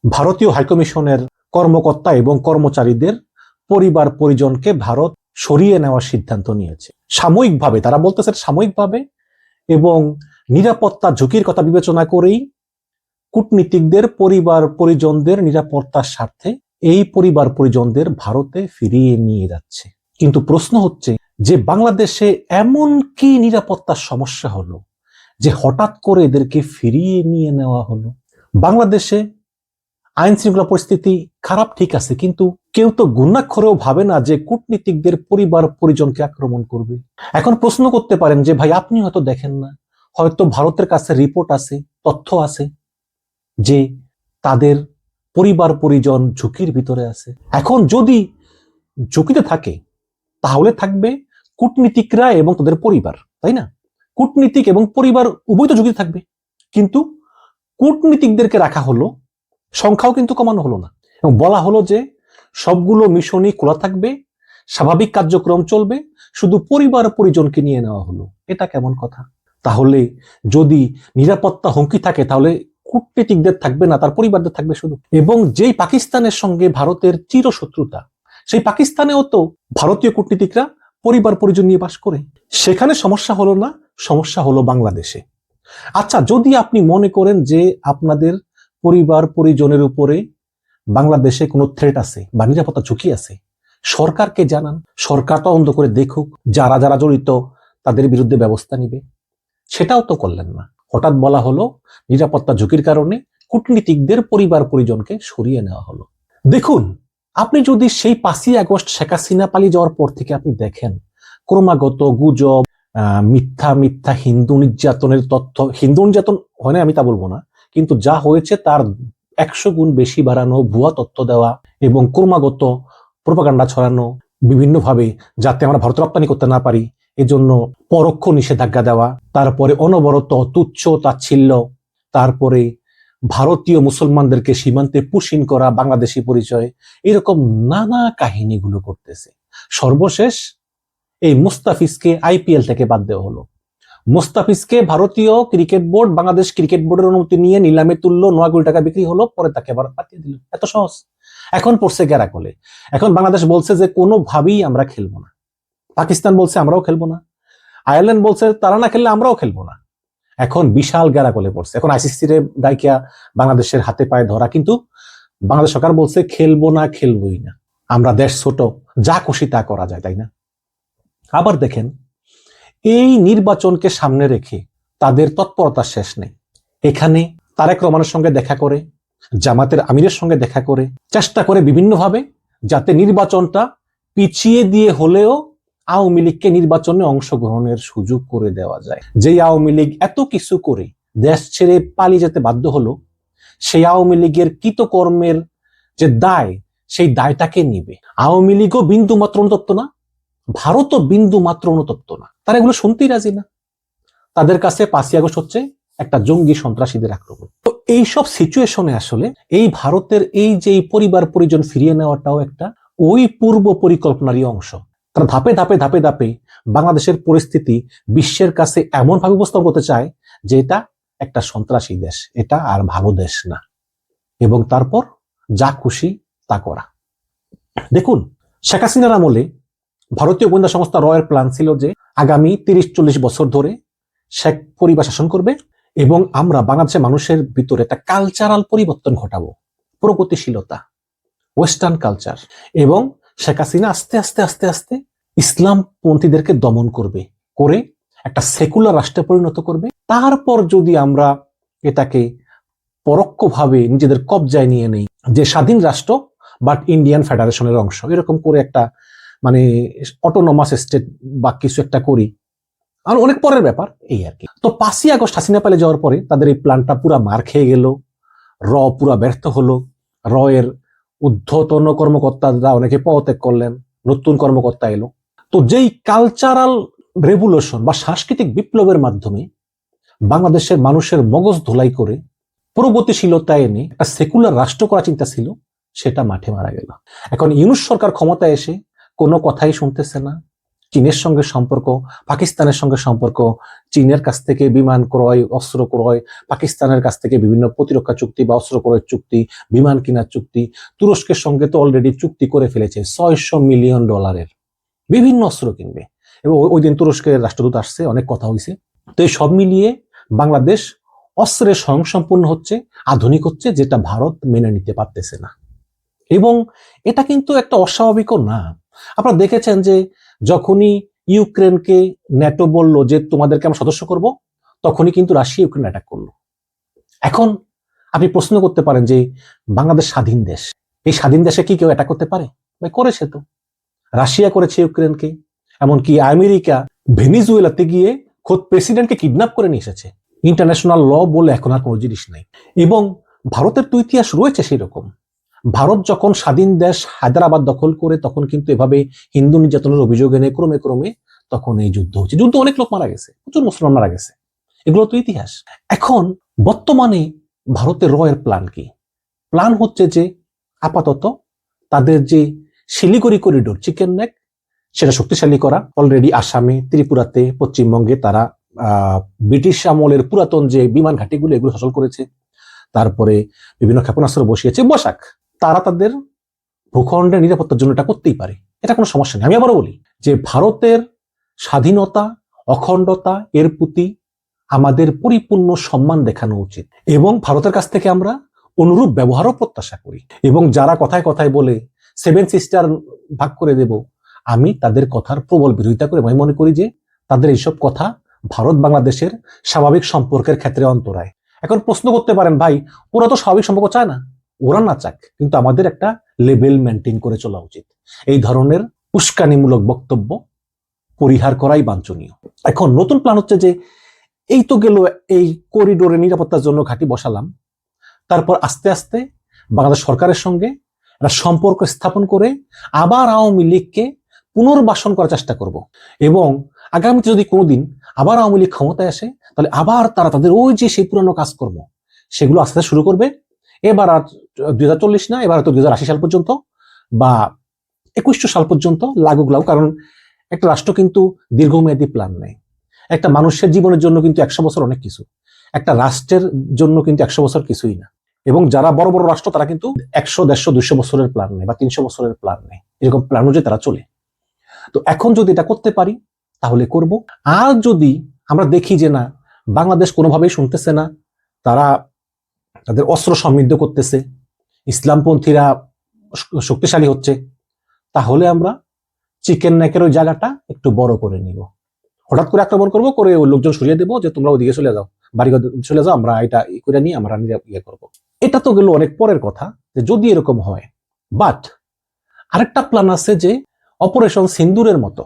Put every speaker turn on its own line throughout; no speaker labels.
ভারতীয় হাইকমিশনের কর্মকর্তা এবং কর্মচারীদের পরিবার পরিজনকে ভারত সরিয়ে নেওয়ার সিদ্ধান্ত নিয়েছে সাময়িকভাবে। তারা বলতেছে সাময়িকভাবে এবং নিরাপত্তা ঝুঁকির কথা বিবেচনা করেই কূটনীতিকদের পরিবার পরিজনদের নিরাপত্তার স্বার্থে এই পরিবার পরিজনদের ভারতে ফিরিয়ে নিয়ে যাচ্ছে। কিন্তু প্রশ্ন হচ্ছে যে বাংলাদেশে এমন কি নিরাপত্তার সমস্যা হলো যে হঠাৎ করে এদেরকে ফিরিয়ে নিয়ে নেওয়া হলো? বাংলাদেশে আইন শৃঙ্খলা পরিস্থিতি খারাপ ঠিক আছে, কিন্তু কেউ তো ঘুণাক্ষরেও ভাবে না যে কূটনীতিকদের পরিবার পরিজনকে আক্রমণ করবে। এখন প্রশ্ন করতে পারেন যে ভাই আপনি হয়তো দেখেন না, হয়তো ভারতের কাছে রিপোর্ট আছে, তথ্য আছে যে তাদের পরিবার পরিজন ঝুঁকির ভিতরে আছে। এখন যদি ঝুঁকিতে থাকে তাহলে থাকবে কূটনীতিকরা এবং তাদের পরিবার, তাই না? কূটনীতিক এবং পরিবার উভয় তো ঝুঁকিতে থাকবে, কিন্তু কূটনীতিকদেরকে রাখা হলো, সংখ্যাও কিন্তু কমানো হলো না, এবং বলা হলো যে সবগুলো মিশনই খোলা থাকবে, স্বাভাবিক কার্যক্রম চলবে, শুধু পরিবার পরিজনকে নিয়ে নেওয়া হলো। এটা কেমন কথা? তাহলে যদি নিরাপত্তা হুমকি থাকে তাহলে কূটনীতিকদের থাকবে না, তার পরিবারদের থাকবে শুধু। এবং যেই পাকিস্তানের সঙ্গে ভারতের চিরশত্রুতা, সেই পাকিস্তানেও তো ভারতীয় কূটনীতিকরা পরিবার পরিজন নিয়ে বাস করে। সেখানে সমস্যা হলো না, সমস্যা হলো বাংলাদেশে। আচ্ছা, যদি আপনি মনে করেন যে আপনাদের পরিবার পরিজনের উপরে বাংলাদেশে কোনো থ্রেট আছে বা নিরাপত্তা ঝুঁকি আছে, সরকারকে জানান, সরকার তদন্ত করে দেখুক, যারা যারা জড়িত তাদের বিরুদ্ধে ব্যবস্থা নিবে। সেটাও তো করলেন না। হঠাৎ বলা হলো নিরাপত্তা ঝুঁকির কারণে কূটনীতিকদের পরিবার পরিজনকে সরিয়ে নেওয়া হলো। দেখুন, আপনি যদি সেই 5ই আগস্ট শেখ হাসিনা পালিয়ে যাওয়ার পর থেকে আপনি দেখেন ক্রমাগত গুজব, মিথ্যা মিথ্যা হিন্দু নির্যাতনের তথ্য, হিন্দু নির্যাতন হয় না আমি তা বলবো না, কিন্তু যা হয়েছে তার 100 গুণ বেশি বাড়ানো, ভুয়া তথ্য দেওয়া এবং ক্রমাগত প্রোপাগান্ডা ছড়ানো বিভিন্নভাবে, যাতে আমরা ভারত রপ্তানি করতে না পারি এজন্য পরোক্ষ নিষেধাজ্ঞা দেওয়া, তারপরে অনবরত তুচ্ছ তাচ্ছিল্য, তারপরে ভারতীয় মুসলমানদেরকে সীমান্তে পুশিন করা বাংলাদেশি পরিচয়, এরকম নানা কাহিনীগুলো করতেছে। সর্বশেষ এই মুস্তাফিজকে আইপিএল থেকে বাদ দেওয়া হলো। মুস্তাফিজকে ভারতীয় ক্রিকেট বোর্ড বাংলাদেশ ক্রিকেট বোর্ডের অনুমতি নিয়ে নিলামে তুললো, 9 কোটি টাকা বিক্রি হলো, পরে তাকে আবার পাঠিয়ে দিল। এত সহজ। এখন পড়ছে গ্যারাকলে। এখন বাংলাদেশ বলছে যে কোনোভাবেই আমরা খেলবো না, পাকিস্তান বলছে আমরাও খেলবো না, আয়ারল্যান্ড বলছে তারা না খেললে আমরাও খেলবো না। এখন বিশাল গ্যারাকলে পড়ছে। এখন আইসিসির দায়িকা বাংলাদেশের হাতে পায়ে ধরা, কিন্তু বাংলাদেশ সরকার বলছে খেলবো না, খেলবোই না, আমরা দেশ ছোট, যা খুশি তা করা যায়, তাই না? আবার দেখেন, এই নির্বাচনকে সামনে রেখে তাদের তৎপরতার শেষ নেই। এখানে তারেক রহমানের সঙ্গে দেখা করে, জামাতের আমিরের সঙ্গে দেখা করে, চেষ্টা করে বিভিন্নভাবে যাতে নির্বাচনটা পিছিয়ে দিয়ে হলেও আওয়ামী লীগকে নির্বাচনে অংশগ্রহণের সুযোগ করে দেওয়া যায়। যেই আওয়ামী লীগ এত কিছু করে দেশ ছেড়ে পালিয়ে যেতে বাধ্য হলো, সেই আওয়ামী লীগের কৃতকর্মের যে দায়, সেই দায়টাকে নিবে। আওয়ামী লীগও বিন্দু মাত্র অনুতপ্ত না, ভারতও বিন্দু মাত্র অনুতপ্ত না, তারা এগুলো শুনতেই রাজি না। তাদের কাছে 5ই আগস্ট হচ্ছে একটা জঙ্গি সন্ত্রাসীদের আক্রমণ। তো এইসব সিচুয়েশনে আসলে এই ভারতের এই যে পরিবার পরিজন ফিরিয়ে নেওয়াটাও একটা ওই পূর্ব পরিকল্পনারই অংশ। তারা ধাপে ধাপে ধাপে ধাপে বাংলাদেশের পরিস্থিতি বিশ্বের কাছে এমন ভাবে উপস্থাপন করতে চায় যে এটা একটা সন্ত্রাসী দেশ, এটা আর ভালো দেশ না, এবং তারপর যা খুশি তা করা। দেখুন, শেখ হাসিনার আমলে ভারতীয় গোয়েন্দা সংস্থা রয়ের প্ল্যান ছিল যে আগামী 30-40 বছর ধরে শেখ পরিবার শাসন করবে এবং আমরা বাংলাদেশের মানুষের ভিতরে একটা কালচারাল পরিবর্তন ঘটাবো, প্রগতিশীলতা, ওয়েস্টার্ন কালচার, এবং শেখ হাসিনা আস্তে আস্তে আস্তে আস্তে ইসলামপন্থীদেরকে দমন করবে, করে একটা সেকুলার রাষ্ট্রে পরিণত করবে। তারপর যদি আমরা এটাকে পরোক্ষভাবে নিজেদের কবজায় নিয়ে নেই, যে স্বাধীন রাষ্ট্র বাট ইন্ডিয়ান ফেডারেশনের অংশ, এরকম করে একটা মানে অটোনমাস স্টেট বা কিছু একটা করি, আর অনেক পরের ব্যাপার এই আর কি। তো 5ই আগস্ট হাসিনা পালিয়ে যাওয়ার পরে তাদের এই প্ল্যানটা পুরা মার খেয়ে গেল, পুরা ব্যর্থ হলো। এর ঊর্ধ্বতন কর্মকর্তারা অনেকে পদত্যাগ করলেন, নতুন কর্মকর্তা এলো। তো যেই কালচারাল রেভলিউশন বা সাংস্কৃতিক বিপ্লবের মাধ্যমে বাংলাদেশের মানুষের মগজ ধোলাই করে প্রগতিশীলতা এনে একটা সেকুলার রাষ্ট্র করার চিন্তা ছিল, সেটা মাঠে মারা গেল। এখন ইউনূস সরকার ক্ষমতায় এসে কোনো কথাই শুনতেছে না, চীনের সঙ্গে সম্পর্ক, পাকিস্তানের সঙ্গে সম্পর্ক, চীনের কাছ থেকে বিমান ক্রয়, অস্ত্র ক্রয়, পাকিস্তানের কাছ থেকে বিভিন্ন প্রতিরক্ষা চুক্তি বা অস্ত্র ক্রয়ের চুক্তি, বিমান কেনার চুক্তি, তুরস্কের সঙ্গে তো অলরেডি চুক্তি করে ফেলেছে $600 মিলিয়ন, বিভিন্ন অস্ত্র কিনবে। এবং ওই দিন তুরস্কের রাষ্ট্রদূত আসছে, অনেক কথা হয়েছে। তো এই সব মিলিয়ে বাংলাদেশ অস্ত্রের স্বয়ংসম্পূর্ণ হচ্ছে, আধুনিক হচ্ছে, যেটা ভারত মেনে নিতে পারতেছে না। এবং এটা কিন্তু একটা অস্বাভাবিকও না। আপনারা দেখেছেন যে যখনই ইউক্রেনকে ন্যাটো বলল যে তোমাদেরকে আমরা সদস্য করব, তখনই কিন্তু রাশিয়া ইউক্রেন অ্যাটাক করলো। এখন আপনি প্রশ্ন করতে পারেন যে বাংলাদেশ স্বাধীন দেশ, এই স্বাধীন দেশে কি কেউ অ্যাটাক করতে পারে? ভাই করেছে তো, রাশিয়া করেছে ইউক্রেনকে, এমনকি আমেরিকা ভেনিজুয়েলাতে গিয়ে খোদ প্রেসিডেন্টকে কিডন্যাপ করে নিয়ে এসেছে। ইন্টারন্যাশনাল ল বলে এখন আর কোনো জিনিস নাই। এবং ভারতের তো ইতিহাস রয়েছে সেই রকম। ভারত যখন স্বাধীন দেশ হায়দ্রাবাদ দখল করে, তখন কিন্তু এভাবে হিন্দু নির্যাতনের অভিযোগ এনে ক্রমে ক্রমে তখন এই যুদ্ধ হচ্ছে। যুদ্ধ অনেক লোক মারা গেছে, প্রচুর মুসলমান মারা গেছে, এগুলো তো ইতিহাস। এখন বর্তমানে ভারতের রয়ের প্ল্যান কি? প্ল্যান হচ্ছে যে আপাতত তাদের যে শিলিগুড়ি করিডোর, চিকেন নেক, সেটা শক্তিশালী করা। অলরেডি আসামে, ত্রিপুরাতে, পশ্চিমবঙ্গে তারা ব্রিটিশ আমলের পুরাতন যে বিমান ঘাঁটিগুলো, এগুলো সচল করেছে। তারপরে বিভিন্ন ক্ষেপণাস্ত্র বসিয়েছে, বসাক, তারা তাদের ভূখণ্ডের নিরাপত্তার জন্য এটা করতেই পারে, এটা কোনো সমস্যা নেই। আমি আবারও বলি যে ভারতের স্বাধীনতা, অখণ্ডতা এর প্রতি আমাদের পরিপূর্ণ সম্মান দেখানো উচিত, এবং ভারতের কাছ থেকে আমরা অনুরূপ ব্যবহারও প্রত্যাশা করি। এবং যারা কথায় কথায় বলে 7 সিস্টার ভাগ করে দেব, আমি তাদের কথার প্রবল বিরোধিতা করে আমি মনে করি যে তাদের এইসব কথা ভারত বাংলাদেশের স্বাভাবিক সম্পর্কের ক্ষেত্রে অন্তরায়। এখন প্রশ্ন করতে পারেন, ভাই ওরা তো স্বাভাবিক সম্পর্ক চায় না, ওরা না চাক, কিন্তু আমাদের একটা লেভেল মেনটেন করে চলা উচিত। এই ধরনের উস্কানিমূলক বক্তব্য পরিহার করাই বাঞ্ছনীয়। এখন নতুন প্ল্যান হচ্ছে যে এই তো গেল, এই করিডোরে নিরাপত্তার জন্য ঘাঁটি বসালাম, তারপর আস্তে আস্তে বাংলাদেশ সরকারের সঙ্গে একটা সম্পর্ক স্থাপন করে আবার আওয়ামী লীগকে পুনর্বাসন করার চেষ্টা করব। এবং আগামীতে যদি কোনোদিন আবার আওয়ামী লীগ ক্ষমতায় আসে, তাহলে আবার তারা তাদের ওই যে সেই পুরানো কাজকর্ম, সেগুলো আস্তে আস্তে শুরু করবে। এবার আর 2040 না, এবার হয়তো 2080 সাল পর্যন্ত বা 2100 সাল পর্যন্ত লাগুক। কারণ একটা রাষ্ট্র কিন্তু দীর্ঘমেয়াদী প্ল্যান নেয়। একটা মানুষের জীবনের জন্য কিন্তু 100 বছর অনেক কিছু, একটা রাষ্ট্রের জন্য কিন্তু 100 বছর কিছুই না। এবং যারা বড় বড় রাষ্ট্র, তারা কিন্তু 100, 150, 200 বছরের প্ল্যান নেই বা 300 বছরের প্ল্যান নেই, এরকম প্ল্যান অনুযায়ী তারা চলে। তো এখন যদি এটা করতে পারি তাহলে করব। আর যদি আমরা দেখি যে না, বাংলাদেশ কোনোভাবেই শুনতেছে না, তারা তাদের অস্ত্র সমৃদ্ধ করতেছে, ইসলামপন্থীরা শক্তিশালী হচ্ছে, তাহলে আমরা চিকেন নেকের ওই জায়গাটা একটু বড় করে নিব। হঠাৎ করে আক্রমণ করবো, করে ওই লোকজন সরিয়ে দেবো যে তোমরা ওদিকে চলে যাও, বাড়িঘর চলে যাও, আমরা এটা করে নিয়ে আমরা ইয়ে করবো। এটা তো গেল অনেক পরের কথা, যে যদি এরকম হয়। বাট আরেকটা প্ল্যান আছে, যে অপারেশন সিন্দুরের মতো,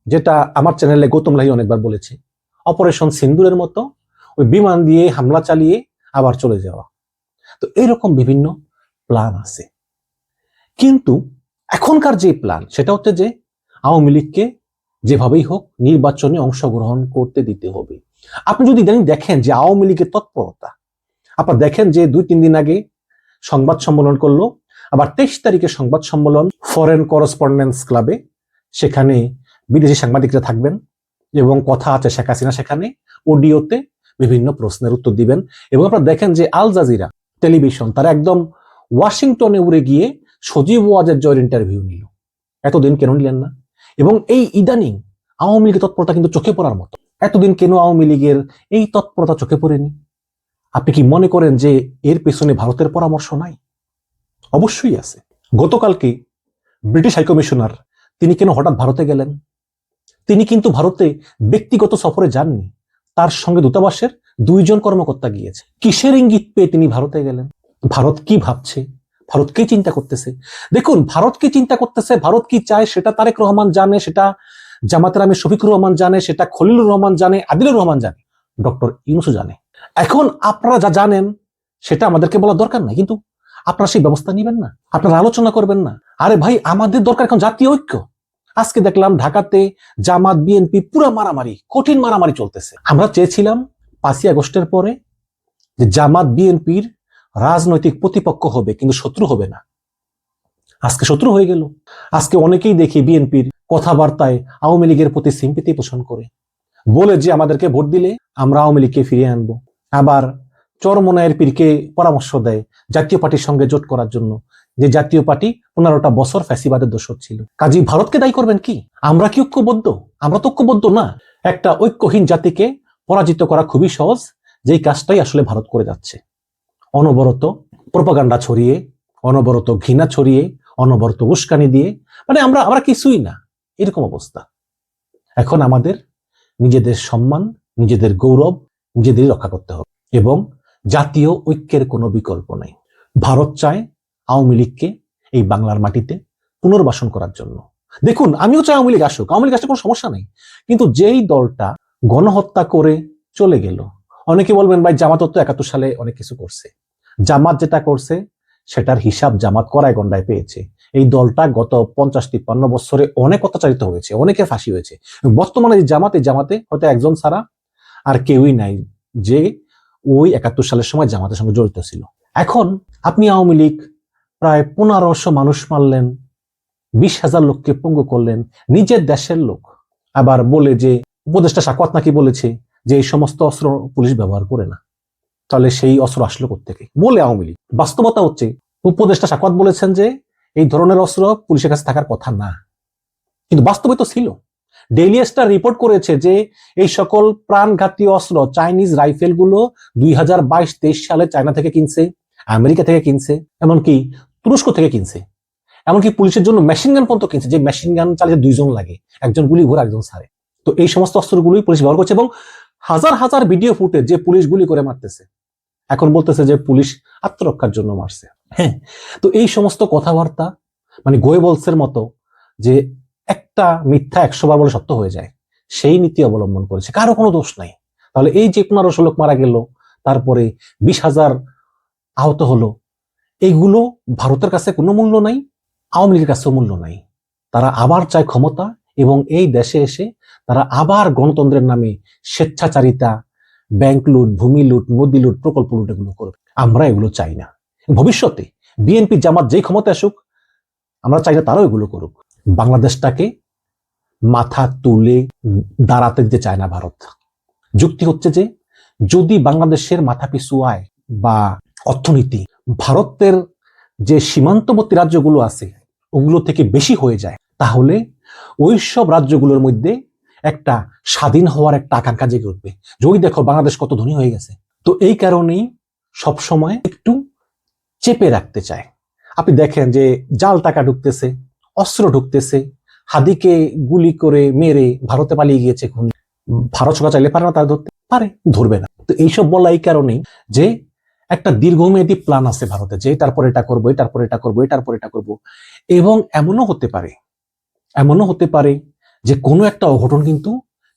যেটা আমার চ্যানেলে গৌতম লাহি অনেকবার বলেছে, অপারেশন সিন্দুরের মতো ওই বিমান দিয়ে হামলা চালিয়ে আবার চলে যাওয়া। তো এইরকম বিভিন্ন প্ল্যান আছে। কিন্তু এখনকার যে প্ল্যান, সেটা হচ্ছে যে আওয়ামী লীগকে যেভাবেই হোক নির্বাচনে অংশগ্রহণ করতে দিতে হবে। আপনি যদি দেখেন যে আওয়ামী লীগের তৎপরতা, আপনার দেখেন যে 2-3 দিন আগে সংবাদ সম্মেলন করলো, আবার 23 তারিখে সংবাদ সম্মেলন ফরেন করেসপন্ডেন্স ক্লাবে, সেখানে বিদেশি সাংবাদিকরা থাকবেন এবং কথা আছে শেখ হাসিনা সেখানে অডিওতে বিভিন্ন প্রশ্নের উত্তর দিবেন। এবং আপনারা দেখেন যে আল জাজিরা টেলিভিশন, তারা একদম ওয়াশিংটনে উড়ে গিয়ে সজীব ওয়াজের জয়ের ইন্টারভিউ নিল। এতদিন কেন নিলেন না? এবং এই ইদানিং আওয়ামী লীগের তৎপরতা কিন্তু চোখে পড়ার মতো। এতদিন কেন আওয়ামী লীগের এই তৎপরতা চোখে পড়েনি? আপনি কি মনে করেন যে এর পেছনে ভারতের পরামর্শ নাই? অবশ্যই আছে। গতকালকে ব্রিটিশ হাইকমিশনার, তিনি কেন হঠাৎ ভারতে গেলেন? তিনি কিন্তু ভারতে ব্যক্তিগত সফরে যাননি, তার সঙ্গে দূতাবাসের 2 জন কর্মকর্তা গিয়েছে। কিসের ইঙ্গিত পেয়ে তিনি ভারতে গেলেন? ভারত কি ভাবছে, ভারত কি চিন্তা করতেছে? দেখুন, ভারত কি চিন্তা করতেছে, ভারত কি চায়, সেটা তারেক রহমান জানে, সেটা জামাতের আমির শফিকুর রহমান জানে, সেটা খলিলুর রহমান জানে, আদিলুর রহমান জানে, ডক্টর ইউনূসও জানে। এখন আপনারা যা জানেন সেটা আমাদেরকে বলার দরকার নাই, কিন্তু আপনারা সেই ব্যবস্থা নেবেন না, আপনারা আলোচনা করবেন না। আরে ভাই, আমাদের দরকার এখন জাতীয় ঐক্য। আজকে দেখলাম ঢাকাতে জামাত বিএনপি পুরো মারামারি, কঠিন মারামারি চলতেছে। আমরা চেয়েছিলাম 5ই আগস্টের পরে যে জামাত বিএনপির রাজনৈতিক প্রতিপক্ষ হবে, কিন্তু শত্রু হবে না। আজকে শত্রু হয়ে গেল। আজকে অনেকেই দেখি বিএনপির কথাবার্তায় আওয়ামী লীগের প্রতি সিম্পিতি পোষণ করে, বলে যে আমাদেরকে ভোট দিলে আমরা আওয়ামী লীগকে ফিরিয়ে আনবো। আবার চরমনায়ের পীরকে পরামর্শ দেয় জাতীয় পার্টির সঙ্গে জোট করার জন্য, যে জাতীয় পার্টি 15টা বছর ফ্যাসিবাদের দোষর ছিল। কাজী ভারতকে দায়ী করবেন কি? আমরা কি ঐক্যবদ্ধ? আমরা তো ঐক্যবদ্ধ না। একটা ঐক্যহীন জাতিকে পরাজিত করা খুবই সহজ, যেই কাজটাই আসলে ভারত করে যাচ্ছে। অনবরত প্রোপাগান্ডা ছড়িয়ে, অনবরত ঘৃণা ছড়িয়ে, অনবরত উস্কানি দিয়ে, মানে আমরা কিছুই না, এরকম অবস্থা। এখন আমাদের নিজেদের সম্মান, নিজেদের গৌরব নিজেদেরই রক্ষা করতে হবে এবং জাতীয় ঐক্যের কোনো বিকল্প নাই। ভারত চায় আওয়ামী লীগকে এই বাংলার মাটিতে পুনর্বাসন করার জন্য। দেখুন, আমিও চাই আওয়ামী লীগ আসুক, আওয়ামী লীগ আসলে কোনো সমস্যা নেই, কিন্তু যেই দলটা গণহত্যা করে চলে গেল, অনেকে বলবেন ভাই জামাত তো 71 সালে অনেক কিছু করছে, জামাত যেটা করছে সেটার হিসাব জামাত কড়ায় গন্ডায় পেয়েছে। এই দলটা গত 50-53 বছরে অনেক অত্যাচারিত হয়েছে, অনেকে ফাঁসি হয়েছে। বর্তমানে এই জামাতে হয়তো একজন ছাড়া আর কেউই নাই যে ওই 71 সালের সময় জামাতের সঙ্গে জড়িত ছিল। এখন আপনি আওয়ামী লীগ প্রায় 1500 মানুষ মারলেন, 20,000 লোককে পঙ্গু করলেন, নিজের দেশের লোক। আবার বলে যে উপদেষ্টা সাকওয়াত নাকি বলেছে যে এই সমস্ত অস্ত্র পুলিশ ব্যবহার করে না, তাহলে সেই অস্ত্র আসলো কোত্থেকে বলে আওয়ামী লীগ। বাস্তবতা হচ্ছে উপদেষ্টা সাকওয়াত বলেছেন যে এই ধরনের অস্ত্র পুলিশের কাছে থাকার কথা না, কিন্তু বাস্তবে তো ছিল। ডেইলি স্টার রিপোর্ট করেছে যে এই সকল প্রাণঘাতী অস্ত্র, চাইনিজ রাইফেল গুলো 2022-23 সালে চায়না থেকে কিনছে, আমেরিকা থেকে কিনছে, এমনকি তুরস্ক থেকে কিনছে, এমনকি পুলিশের জন্য মেশিন গান পর্যন্ত কিনছে, যে মেশিন গান চালিয়ে 2 জন লাগে, একজন গুলি ঘোরা একজন ছাড়ে। তো এই সমস্ত অস্ত্রগুলোই পুলিশ ব্যবহার করছে এবং হাজার হাজার ভিডিও ফুটেজ যে পুলিশ গুলি করে মারতেছে। এখন বলতেছে যে পুলিশ আত্মরক্ষার জন্য মারছে। হ্যাঁ, তো এই সমস্ত কথাবার্তা মানে গোয়েবলসের মতো, যে একটা মিথ্যা 100 বার বলে সত্য হয়ে যায়, সেই নীতি অবলম্বন করেছে, কারো কোনো দোষ নাই। তাহলে এই যে 1500 লোক মারা গেল, তারপরে 20,000 আহত হলো, এইগুলো ভারতের কাছে কোনো মূল্য নাই, আওয়ামী লীগের কাছেও মূল্য নাই। তারা আবার চায় ক্ষমতা এবং এই দেশে এসে তারা আবার গণতন্ত্রের নামে স্বেচ্ছাচারিতা, ব্যাংক লুট, ভূমি লুট, নদী লুট, প্রকল্প লুট এগুলো করবে। আমরা এগুলো চাই না। ভবিষ্যতে বিএনপি জামাত যেই ক্ষমতা আসুক, আমরা চাই না তারাও এগুলো করুক। বাংলাদেশটাকে মাথা তুলে দাঁড়াতে দিতে চায় না ভারত। যুক্তি হচ্ছে যে যদি বাংলাদেশের মাথা পিছু আয় বা অর্থনীতি ভারতের যে সীমান্তবর্তী রাজ্যগুলো আছে ওগুলো থেকে বেশি হয়ে যায়, তাহলে ওই সব রাজ্যগুলোর মধ্যে একটা স্বাধীন হওয়ার একটা আকাঙ্ক্ষা জেগে উঠবে, যদি দেখো বাংলাদেশ কত ধনী হয়ে গেছে। তো এই কারণেই সবসময় একটু চেপে রাখতে চায়। আপনি দেখেন যে জাল টাকা ঢুকতেছে, অস্ত্র ঢুকতেছে, হাদিকে গুলি করে মেরে ভারতে পালিয়ে গিয়েছে খুন। ভারত সরকার চাইলে পারে না, তারা ধরতে পারে, ধরবে না। তো এইসব বলা এই কারণেই যে একটা দীর্ঘমেয়াদী প্ল্যান আছে ভারতে, যে এটার পর এটা করবো, এটার পর এটা করবো, এটার পর এটা করবো। এবং এমনও হতে পারে যে কোনো একটা অঘটন কিন্তু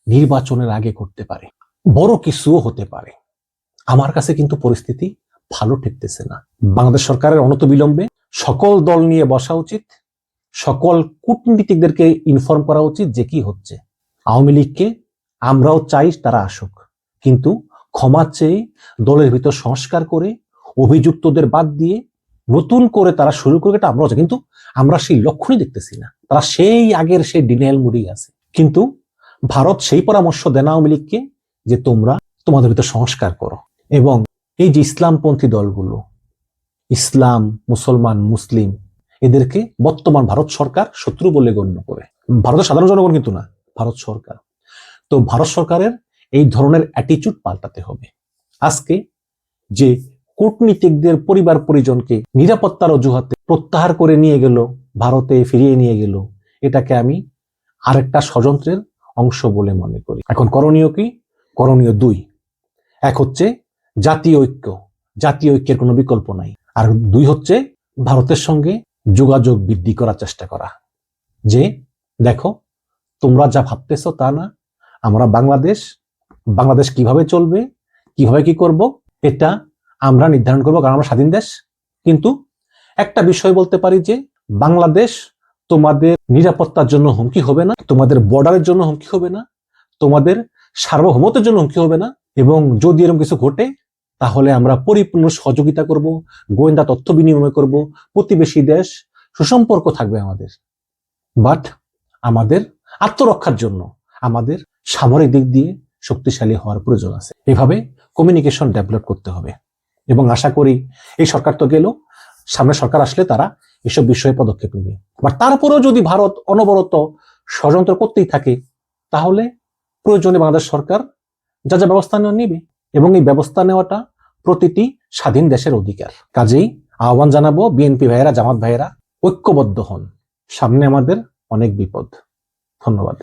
নির্বাচনের আগে করতে পারে, বড় কিছুও হতে পারে। আমার কাছে কিন্তু পরিস্থিতি ভালো ঠেকতেছে না। বাংলাদেশ সরকারের অনতিবিলম্বে সকল দল নিয়ে বসা উচিত, সকল কূটনীতিকদেরকে ইনফর্ম করা উচিত যে কি হচ্ছে। আওয়ামী লীগকে আমরাও চাই তারা আসুক, কিন্তু ক্ষমা চেয়ে দলের ভিতর সংস্কার করে অভিযুক্তদের বাদ দিয়ে নতুন করে তারা শুরু করে, এটা আমরাও চাই, কিন্তু আমরা সেই লক্ষণই দেখতেছি না। তারা সেই আগের সেই ডিনায়াল মুডেই আছে। কিন্তু ভারত সেই পরামর্শ দেন আওয়ামী লীগকে যে তোমরা তোমাদের ভিতর সংস্কার করো। এবং এই যে ইসলামপন্থী দলগুলো, ইসলাম, মুসলমান, মুসলিম, এদেরকে বর্তমান ভারত সরকার শত্রু বলে গণ্য করে। ভারতের সাধারণ জনগণ কিন্তু না, ভারত সরকার। তো ভারত সরকারের এই ধরনের অ্যাটিচিউড পাল্টাতে হবে। আজকে যে কূটনীতিকদের পরিবার পরিজনকে নিরাপত্তার অজুহাতে প্রত্যাহার করে নিয়ে গেল, ভারতে ফিরিয়ে নিয়ে গেল, এটাকে আমি আরেকটা ষড়যন্ত্রের অংশ বলে মনে করি। এখন করণীয় কি? করণীয় 2। এক হচ্ছে জাতীয় ঐক্য, জাতীয় ঐক্যের কোনো বিকল্প নাই। আর 2 হচ্ছে ভারতের সঙ্গে যোগাযোগ বৃদ্ধি করার চেষ্টা করা, যে দেখো তোমরা যা ভাবতেছো তা না, আমরা বাংলাদেশ কিভাবে চলবে, কিভাবে কি করব, এটা আমরা নির্ধারণ করবো, কারণ আমরা স্বাধীন দেশ। কিন্তু একটা বিষয় বলতে পারি যে বাংলাদেশ তোমাদের নিরাপত্তার জন্য হুমকি হবে না, তোমাদের বর্ডারের জন্য হুমকি হবে না, তোমাদের সার্বভৌমত্বের জন্য হুমকি হবে না। এবং যদি এরকম কিছু ঘটে তাহলে আমরা পরিপূর্ণ সহযোগিতা করব, গোয়েন্দা তথ্য বিনিময় করব, প্রতিবেশী দেশ, সুসম্পর্ক থাকবে আমাদের। বাট আমাদের আত্মরক্ষার জন্য আমাদের সামরিক দিক দিয়ে শক্তিশালী হওয়ার প্রয়োজন আছে। এভাবে কমিউনিকেশন ডেভেলপ করতে হবে এবং আশা করি এই সরকার তো গেল, সামনে সরকার আসলে তারা এসব বিষয়ে পদক্ষেপ নেবে। বা তারপরেও যদি ভারত অনবরত ষড়যন্ত্র করতেই থাকে, তাহলে প্রয়োজনে বাংলাদেশ সরকার যা যা ব্যবস্থা নেবে, এবং এই ব্যবস্থা নেওয়াটা প্রতিটি স্বাধীন দেশের অধিকার। কাজেই আহ্বান জানাবো, বিএনপি ভাইয়েরা, জামাত ভাইয়েরা ঐক্যবদ্ধ হন, সামনে আমাদের অনেক বিপদ। ধন্যবাদ।